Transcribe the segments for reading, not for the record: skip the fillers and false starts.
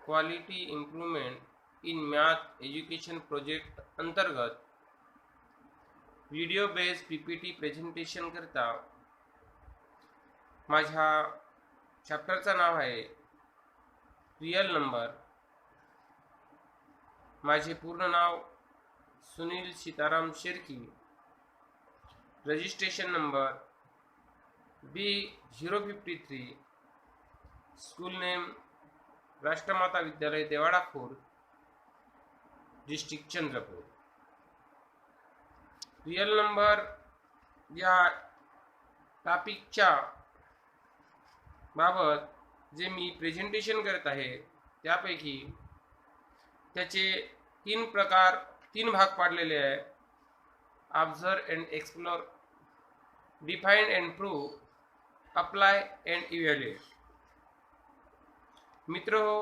Quality improvement in math education project अंतर्गत video based PPT presentation करता माझ्या चॅप्टरचं नाव आहे रियल नंबर. माझे पूर्ण नाव Sunil Sitaram Sherki. Registration number B053. School name Rashtramata Vidyalaya Devadapur, district Chandrapur. Real number या टॉपिकच्या बाबत जे मी प्रेझेंटेशन करत आहे त्यापैकी त्याचे तीन भाग पाडलेले आहे. Observe and explore, define and prove, apply and evaluate. मित्रहो,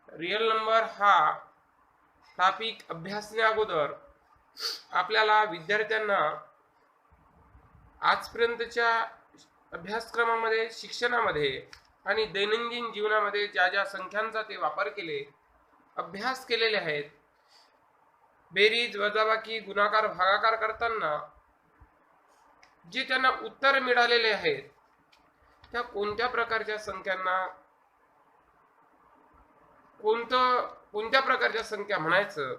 रियल नंबर हा टॉपिक अभ्यासण्या अगोदर आपल्याला विद्यार्थ्यांना आजपर्यंतच्या अभ्यासक्रमामध्ये, शिक्षणामध्ये आणि दैनंदिन जीवनामध्ये ज्या ज्या संख्यांचा ते वापर केले, अभ्यास केलेले आहेत, बेरीज, वजाबाकी, गुणाकार, भागाकार करताना जे त्यांना उत्तर मिळालेले आहेत त्या कोणत्या प्रकारच्या संख्यांना कोणत्या प्रकारच्या संख्या म्हणायचं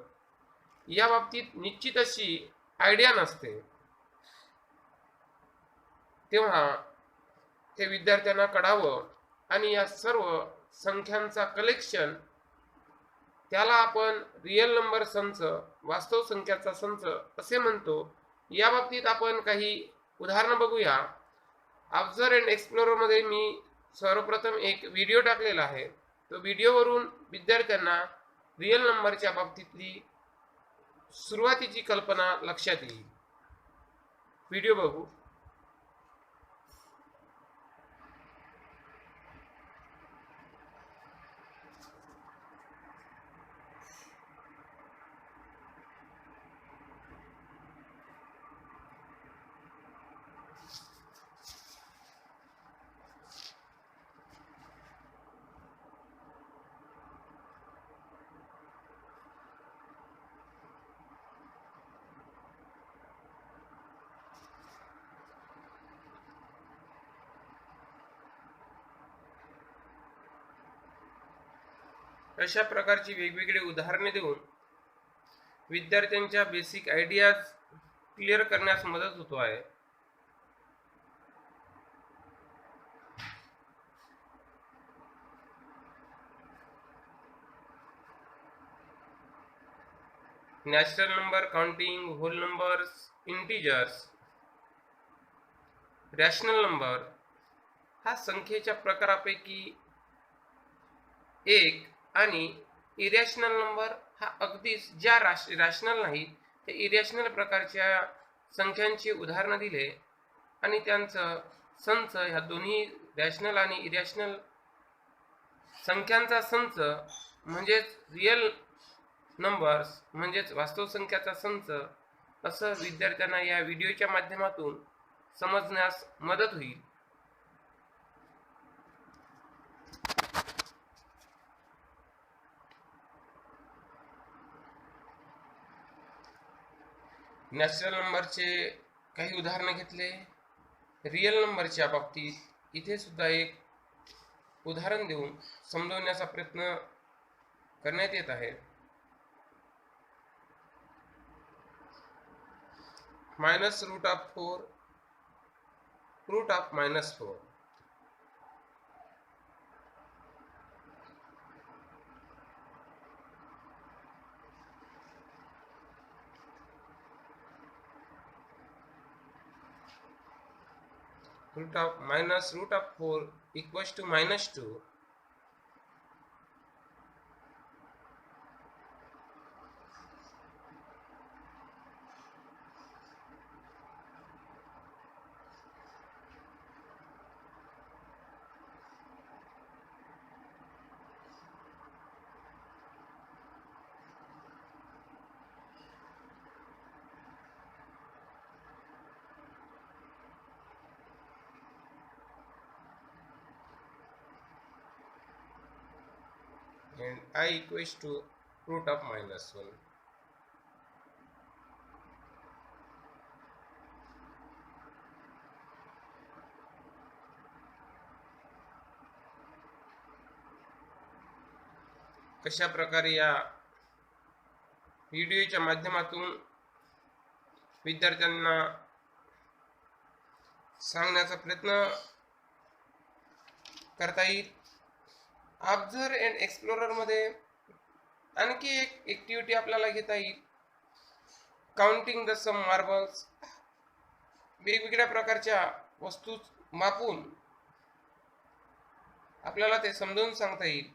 या बाबतीत निश्चित अशी आयडिया नसते. तेव्हा ते विद्यार्थ्यांना कळावं आणि या सर्व संख्यांचा कलेक्शन, त्याला आपण रियल नंबर संच, वास्तव संख्याचा संच असे म्हणतो. या बाबतीत आपण काही उदाहरणं बघूया. ऑब्झर्व अँड एक्सप्लोर मध्ये मी सर्वप्रथम एक व्हिडिओ टाकलेला आहे. तो व्हिडिओवरून विद्यार्थ्यांना रियल नंबरच्या बाबतीतली सुरुवातीची कल्पना लक्षात येईल. व्हिडिओ बघू. अशा प्रकारची वेगवेगळी उदाहरणे देऊन विद्यार्थ्यांच्या बेसिक आयडियाज क्लिअर करण्यास मदत होतो आहे. Natural number, counting, whole numbers, integers. Rational number हा संख्येच्या प्रकारापैकी एक आणि इरॅशनल नंबर हा अगदीच ज्या रॅशनल नाही ते इरॅशनल प्रकारच्या संख्यांची उदाहरणं दिले आणि त्यांचं संच, ह्या दोन्ही रॅशनल आणि इरॅशनल संख्यांचा संच म्हणजेच रियल नंबर्स म्हणजेच वास्तव संख्याचा संच असं विद्यार्थ्यांना या व्हिडिओच्या माध्यमातून समजण्यास मदत होईल. नॅचरल नंबरचे काही उदाहरणं घेतले. रियल नंबरच्या बाबतीत इथे सुद्धा एक उदाहरण देऊन समजवण्याचा प्रयत्न करण्यात येत आहे. Minus root of 4, root of -4. root of minus root of 4 equals to -2. and I equals to root of -1. कशा प्रकारे या व्हिडिओच्या माध्यमातून विद्यार्थ्यांना सांगण्याचा प्रयत्न करता येईल. ऑब्झर्व अँड एक्सप्लोरर मध्ये आणखी एक ऍक्टिव्हिटी आपल्याला घेता येईल. Counting the some marbles. वेगवेगळ्या प्रकारच्या वस्तू मापून आपल्याला ते समजावून सांगता येईल.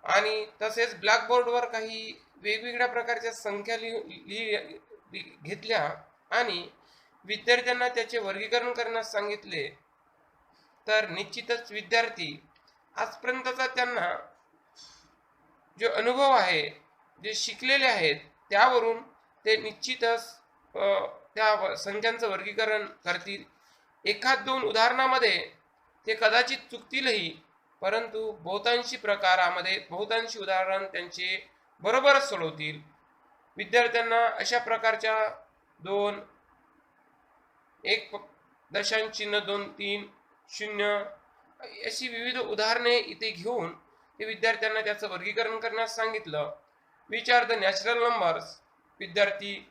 आणि तसेच ब्लॅकबोर्डवर काही वेगवेगळ्या प्रकारच्या संख्या घेतल्या आणि विद्यार्थ्यांना त्याचे वर्गीकरण करण्यास सांगितले तर निश्चितच विद्यार्थी आजपर्यंतचा त्यांना जो अनुभव आहे, जे शिकलेले आहेत, त्यावरून ते निश्चितच त्या संख्यांचं वर्गीकरण करतील. एखाद दोन उदाहरणामध्ये ते कदाचित चुकतीलही, परंतु बहुतांशी प्रकारामध्ये बहुतांशी उदाहरण त्यांचे बरोबरच सोडवतील. विद्यार्थ्यांना अशा प्रकारच्या 2, 1.23, 0 अशी विविध उदाहरणे इथे घेऊन ते विद्यार्थ्यांना त्याचं वर्गीकरण करण्यास सांगितलं. Which are the natural numbers. विद्यार्थी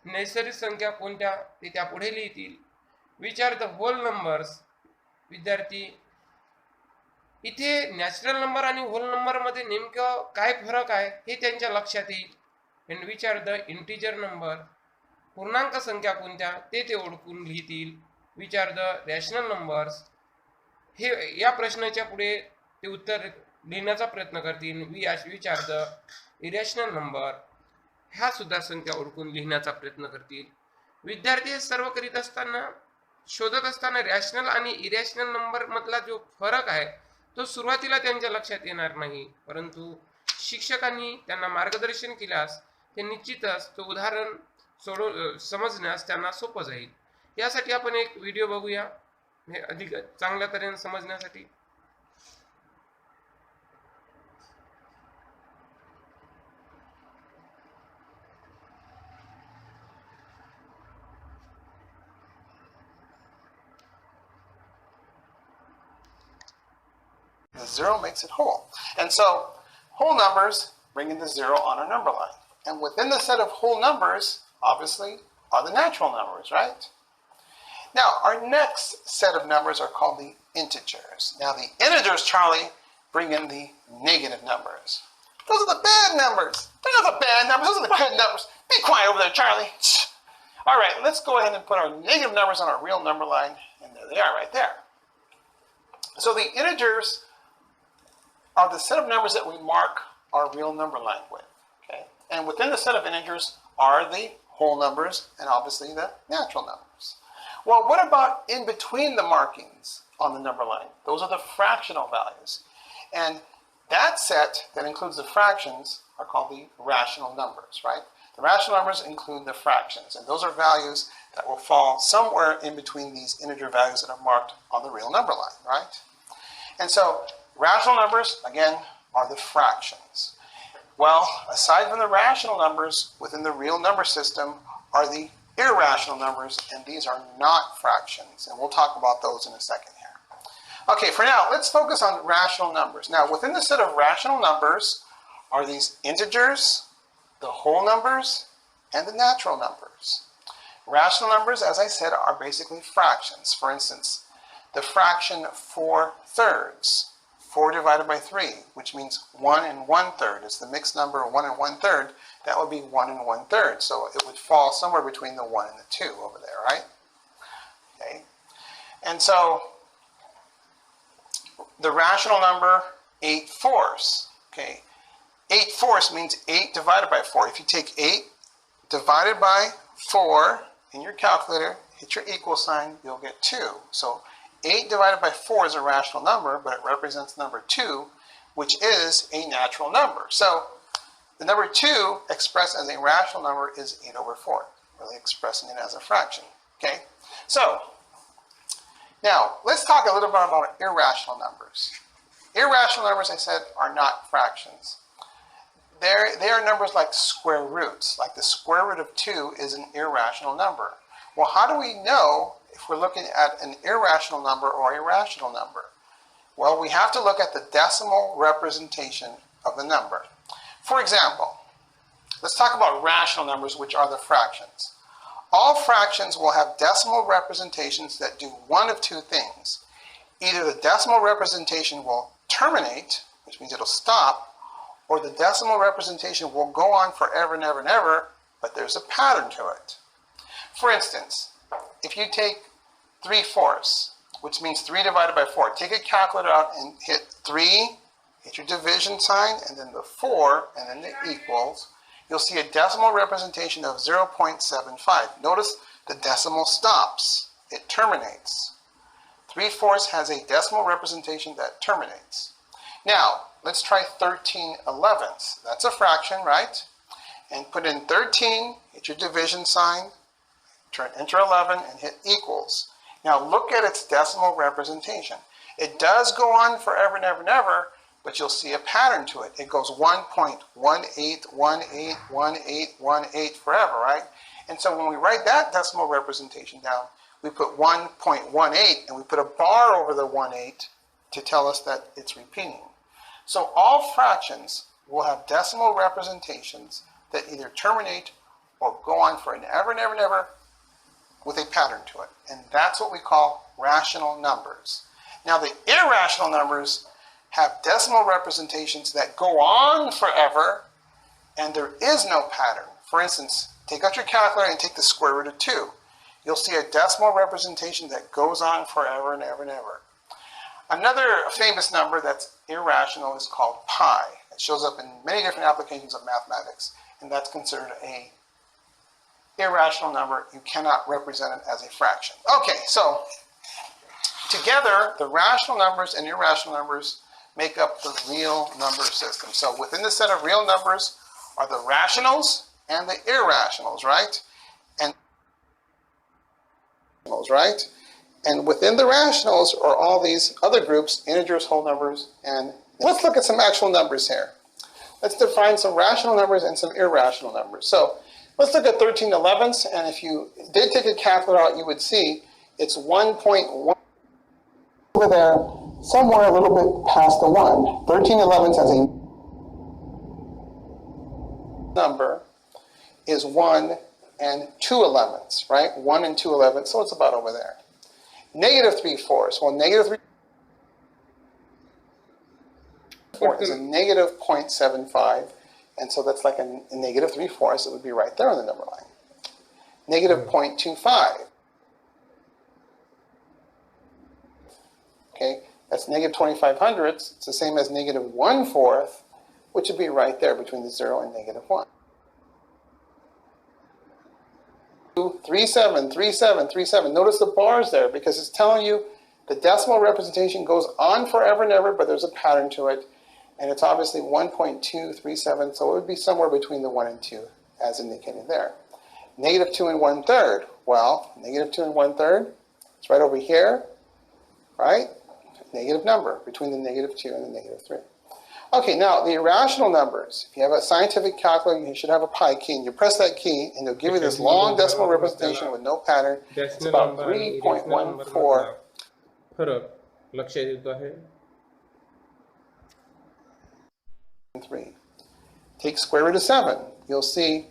नैसर्गिक संख्या कोणत्या ते त्या पुढे लिहितील. Which are the whole numbers. विद्यार्थी इथे नॅचरल नंबर आणि होल नंबर मध्ये नेमकं काय फरक आहे हे त्यांच्या लक्षात येईल. And which are the integer number. पूर्णांक संख्या कोणत्या ते ओळखून लिहितील. Which are the rational numbers. हे या प्रश्नाच्या पुढे ते उत्तर लिहिण्याचा प्रयत्न करतील. Which are the irrational number. ह्या सुद्धा संख्या ओळखून लिहिण्याचा प्रयत्न करतील. विद्यार्थी हे सर्व करीत असताना शोधत असताना रॅशनल आणि इरॅशनल नंबर मधला जो फरक आहे तो सुरुवातीला त्यांच्या लक्षात येणार नाही, परंतु शिक्षकांनी त्यांना मार्गदर्शन केल्यास ते निश्चितच तो उदाहरण समजण्यास त्यांना सोपं जाईल. यासाठी आपण एक व्हिडिओ बघूया हे अधिक चांगल्या तऱ्हेने समजण्यासाठी. The zero makes it whole. And so whole numbers bring in the zero on our number line. And within the set of whole numbers, obviously, are the natural numbers, right? Now, our next set of numbers are called the integers. Now, the integers, Charlie, bring in the negative numbers. Those are the bad numbers. They're not the bad numbers. Those are the good numbers. Be quiet over there, Charlie. All right, let's go ahead and put our negative numbers on our real number line. And there they are right there. So the integers are the set of numbers that we mark our real number line with. Okay? And within the set of integers are the whole numbers and obviously the natural numbers. Well, what about in between the markings on the number line? Those are the fractional values. And that set that includes the fractions are called the rational numbers, right? The rational numbers include the fractions, and those are values that will fall somewhere in between these integer values that are marked on the real number line, right? And so rational numbers, again, are the fractions. Well, aside from the rational numbers, within the real number system are the irrational numbers, and these are not fractions. And we'll talk about those in a second here. Okay, for now, let's focus on rational numbers. Now, within the set of rational numbers are these integers, the whole numbers, and the natural numbers. Rational numbers, as I said, are basically fractions. For instance, the fraction 4/3. 4 divided by 3, which means 1 1/3. It's the mixed number 1 1/3. That would be 1 1/3. So it would fall somewhere between the 1 and the 2 over there, right? Okay. And so the rational number 8/4. Okay. 8/4 means 8 divided by 4. If you take 8 divided by 4 in your calculator, hit your equal sign, you'll get 2. So 8 divided by 4 is a rational number, but it represents number 2, which is a natural number. So the number 2 expressed as a rational number is 8/4, really expressing it as a fraction. Okay? So now let's talk a little bit about irrational numbers. Irrational numbers, I said, are not fractions. They are numbers like square roots. Like the square root of 2 is an irrational number. Well, how do we know if we're looking at an irrational number or a rational number? Well, we have to look at the decimal representation of the number. For example, let's talk about rational numbers, which are the fractions. All fractions will have decimal representations that do one of two things. Either the decimal representation will terminate, which means it'll stop, or the decimal representation will go on forever and ever and ever, but there's a pattern to it. For instance, if you take 3/4, which means 3 divided by 4, take a calculator out and hit 3, hit your division sign, and then the 4, and then the equals, you'll see a decimal representation of 0.75. Notice the decimal stops. It terminates. 3/4 has a decimal representation that terminates. Now, let's try 13/11. That's a fraction, right? And put in 13, hit your division sign, enter 11, and hit equals. Now look at its decimal representation. It does go on forever and ever and ever, but you'll see a pattern to it. It goes 1.18181818 forever, right? And so when we write that decimal representation down, we put 1.18 and we put a bar over the 1.8 to tell us that it's repeating. So all fractions will have decimal representations that either terminate or go on for an ever and ever and ever with a pattern to it. And that's what we call rational numbers. Now the irrational numbers have decimal representations that go on forever and there is no pattern. For instance, take out your calculator and take the square root of 2. You'll see a decimal representation that goes on forever and ever and ever. Another famous number that's irrational is called pi. It shows up in many different applications of mathematics, and that's considered a irrational number. You cannot represent it as a fraction. Okay, so together, the rational numbers and irrational numbers make up the real number system. So within the set of real numbers are the rationals and the irrationals, right? And within the rationals are all these other groups, integers, whole numbers, and let's look at some actual numbers here. Let's define some rational numbers and some irrational numbers. So let's look at 13/11, and if you did take a calculator out, you would see it's 1.1 over there, somewhere a little bit past the 1. 13/11 has a number is 1 and 2/11, right? 1 and 2/11, so it's about over there. Negative 3/4, well, negative 3/4 is a negative 0.75, and so that's like a negative 3/4, it would be right there on the number line. Negative 0.25. Okay, that's negative 25/100. It's the same as negative 1/4, which would be right there between the 0 and negative 1. 37, 37, 37. Notice the bars there because it's telling you the decimal representation goes on forever and ever, but there's a pattern to it. And it's obviously 1.237, so it would be somewhere between the 1 and 2, as indicated there. Negative 2 and 1/3. Well, negative 2 and 1/3, it's right over here, right? Negative number between the negative 2 and the negative 3. Okay, now the irrational numbers. If you have a scientific calculator, you should have a pi key, and you press that key, and it'll give you this long decimal representation with no pattern. It's about 3.14. फरक लक्षात येतो आहे. 3. Take square root of 7. You'll see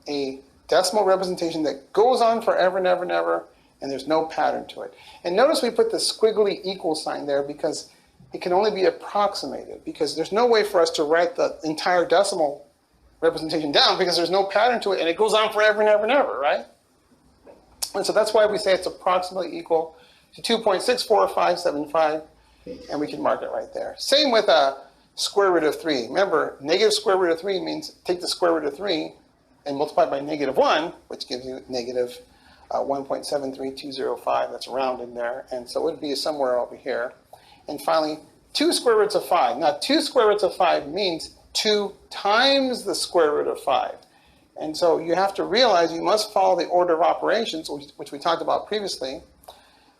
a decimal representation that goes on forever and ever and ever, and there's no pattern to it. And notice we put the squiggly equal sign there because it can only be approximated, because there's no way for us to write the entire decimal representation down because there's no pattern to it, and it goes on forever and ever and ever, right? And so that's why we say it's approximately equal to 2.64575, and we can mark it right there. Same with a square root of 3. Remember, negative square root of 3 means take the square root of 3 and multiply by negative 1, which gives you negative 1.73205. That's rounded there, and so it would be somewhere over here. And finally, 2 square roots of 5. Now, 2 square roots of 5 means 2 times the square root of 5. And so you have to realize you must follow the order of operations, which we talked about previously.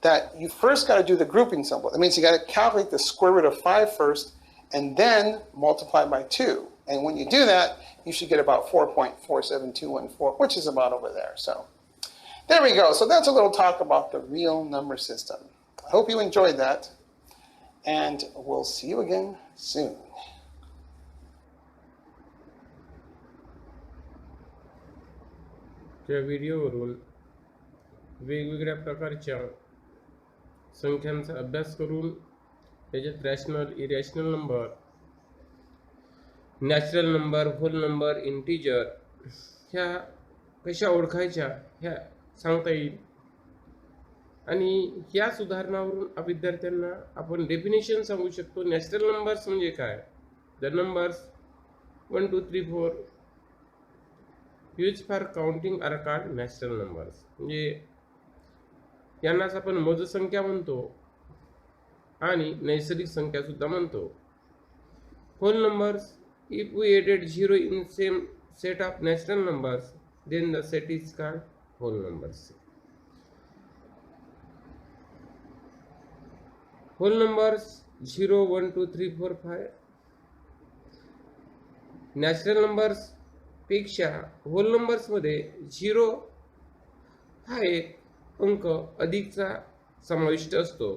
that you first got to do the grouping symbol. That means you got to calculate the square root of 5 first and then multiply by 2. And when you do that, you should get about 4.47214, which is about over there. So there we go. So that's a little talk about the real number system. I hope you enjoyed that. And we'll see you again soon. त्या व्हिडिओवरून वेगवेगळ्या प्रकारच्या संख्यांचा अभ्यास करून त्याच्यात rational, irrational number, natural number, whole number, integer ह्या कशा ओळखायच्या ह्या सांगता येईल. आणि ह्या सुधारणावरून विद्यार्थ्यांना आपण डेफिनेशन सांगू शकतो. नॅचरल नंबर्स म्हणजे काय? The numbers 1 2 3 4 use for counting are called natural numbers. म्हणजे यांनाच आपण मोजसंख्या म्हणतो आणि नैसर्गिक संख्या सुद्धा म्हणतो. Whole numbers, if we added 0 in same set of natural numbers then the set is called whole numbers. Whole numbers 0 1 2 3 4 5. Natural numbers पेक्षा होल नंबर्समध्ये 0 हा एक अंक अधिकचा समाविष्ट असतो.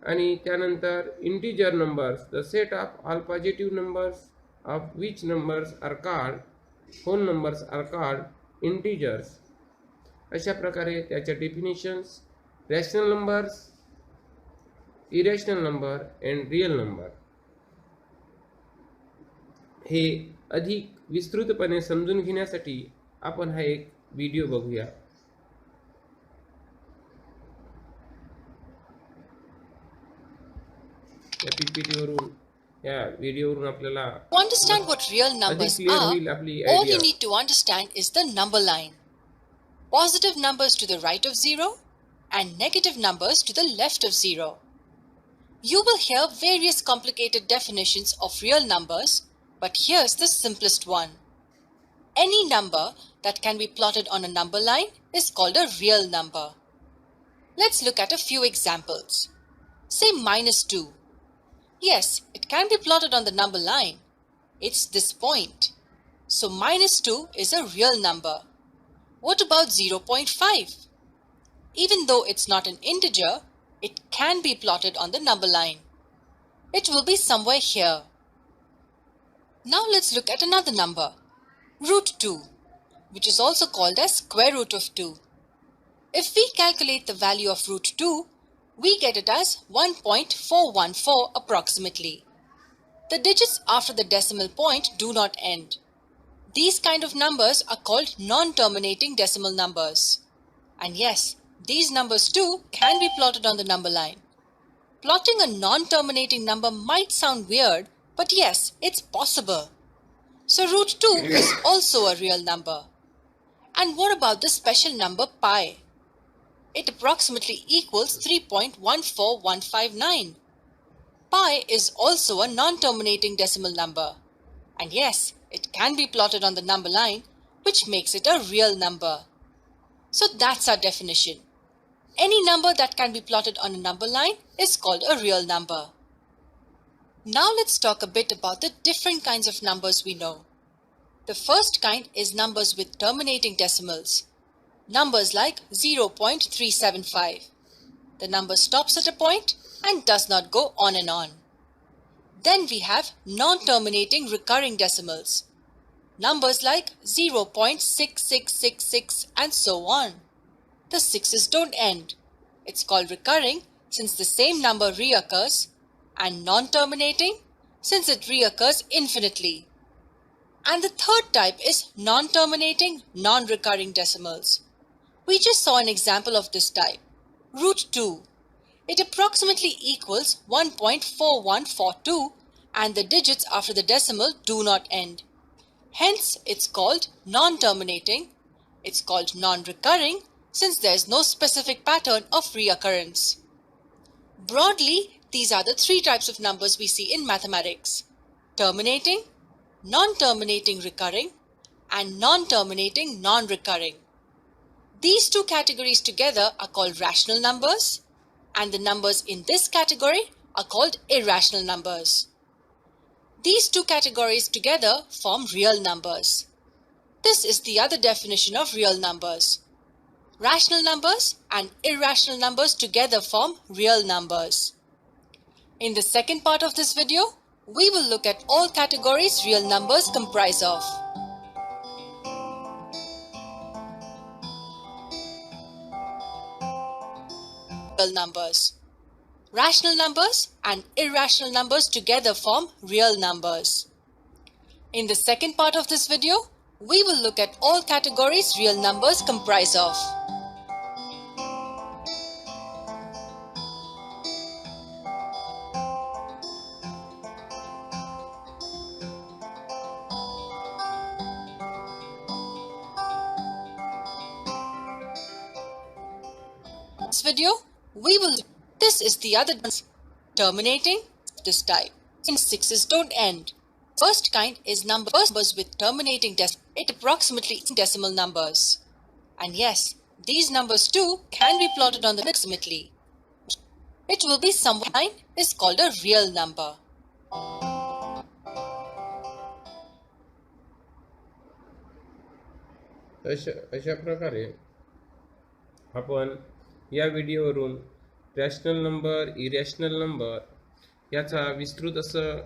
आणि त्यानंतर integer numbers, the set of all positive numbers of which numbers are called whole numbers are called integers. अशा प्रकारे त्याच्या definitions rational numbers, irrational number and real number हे अधिक विस्तृतपणे समजून घेण्यासाठी आपण हा एक व्हिडिओ बघूया. या पीपीटीवरून या व्हिडिओवरून आपल्याला To understand what real numbers अधिक क्लिअर are, होईल आपली all you idea. need to understand is the number line. Positive numbers to the right of 0 and negative numbers to the left of 0. You will hear various complicated definitions of real numbers, but here's the simplest one. Any number that can be plotted on a number line is called a real number. Let's look at a few examples. Say -2. Yes, it can be plotted on the number line. It's this point. So -2 is a real number. What about 0.5? Even though it's not an integer, it can be plotted on the number line. It will be somewhere here. Now let's look at another number, √2, which is also called as square root of 2. If we calculate the value of √2, we get it as 1.414 approximately. The digits after the decimal point do not end. These kind of numbers are called non-terminating decimal numbers. And yes, these numbers too can be plotted on the number line. Plotting a non-terminating number might sound weird, but yes, it's possible. So √2 is also a real number. And what about the special number pi? It approximately equals 3.14159. Pi is also a non-terminating decimal number. And yes, it can be plotted on the number line, which makes it a real number. So that's our definition. Any number that can be plotted on a number line is called a real number. Now let's talk a bit about the different kinds of numbers we know. The first kind is numbers with terminating decimals. Numbers like 0.375. The number stops at a point and does not go on and on. Then we have non-terminating recurring decimals. Numbers like 0.6666 and so on. The sixes don't end. It's called recurring since the same number reoccurs, and non-terminating since it reoccurs infinitely. And the third type is non-terminating, non-recurring decimals. We just saw an example of this type, √2. It approximately equals 1.4142 and the digits after the decimal do not end. Hence, it's called non-terminating. It's called non-recurring since there is no specific pattern of reoccurrence. Broadly, these are the three types of numbers we see in mathematics: terminating, non-terminating recurring, and non-terminating non-recurring. These two categories together are called rational numbers, and the numbers in this category are called irrational numbers. These two categories together form real numbers. This is the other definition of real numbers. Rational numbers and irrational numbers together form real numbers. In the second part of this video, we will look at all categories real numbers comprise of. Real numbers. Rational numbers and irrational numbers together form real numbers. In the second part of this video, we will look at all categories real numbers comprise of. This video, this is the other terminating this type. In sixes don't end. First kind is numbers with terminating it approximately decimal numbers. And yes, these numbers too can be plotted on the approximately. It will be someone is called a real number. अशा प्रकारे आपण या व्हिडिओवरून rational number, irrational number याचा विस्तृत असं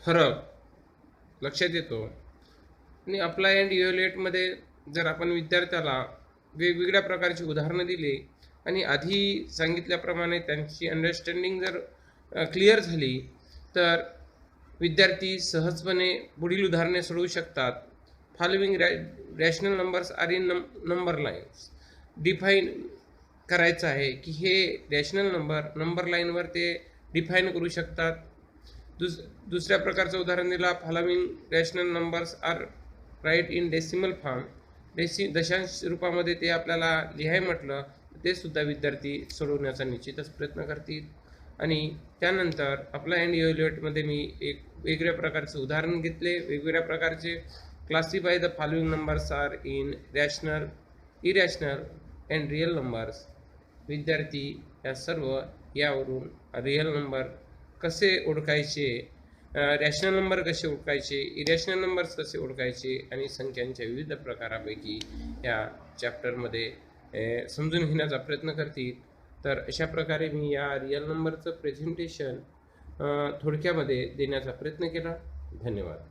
फरक लक्षात येतो. आणि अप्लाय अँड इव्हॅल्युएटमध्ये जर आपण विद्यार्थ्याला वेगवेगळ्या प्रकारची उदाहरणं दिली आणि आधी सांगितल्याप्रमाणे त्यांची अंडरस्टँडिंग जर क्लिअर झाली तर विद्यार्थी सहजपणे पुढील उदाहरणे सोडवू शकतात. Following rational numbers are in number lines. Define करायचं आहे की हे रॅशनल नंबर लाईनवर ते डिफाईन करू शकतात. दुसऱ्या प्रकारचं उदाहरण दिला, following rational numbers are write in decimal form. दशांश रूपामध्ये ते आपल्याला लिहाय म्हटलं ते सुद्धा विद्यार्थी सोडवण्याचा निश्चितच प्रयत्न करतील. आणि त्यानंतर अप्लाय अँड इव्हॅल्युएटमध्ये मी एक वेगळ्या प्रकारचं उदाहरण घेतले. वेगवेगळ्या प्रकारचे classify the following numbers are in rational, irrational and real numbers. विद्यार्थी या सर्व यावरून रिअल नंबर कसे ओळखायचे, रॅशनल नंबर कसे ओळखायचे, इरॅशनल नंबर्स कसे ओळखायचे आणि संख्यांच्या विविध प्रकारापैकी या चॅप्टरमध्ये समजून घेण्याचा प्रयत्न करतील. तर अशा प्रकारे मी या रिअल नंबरचं प्रेझेंटेशन थोडक्यामध्ये देण्याचा प्रयत्न केला. धन्यवाद.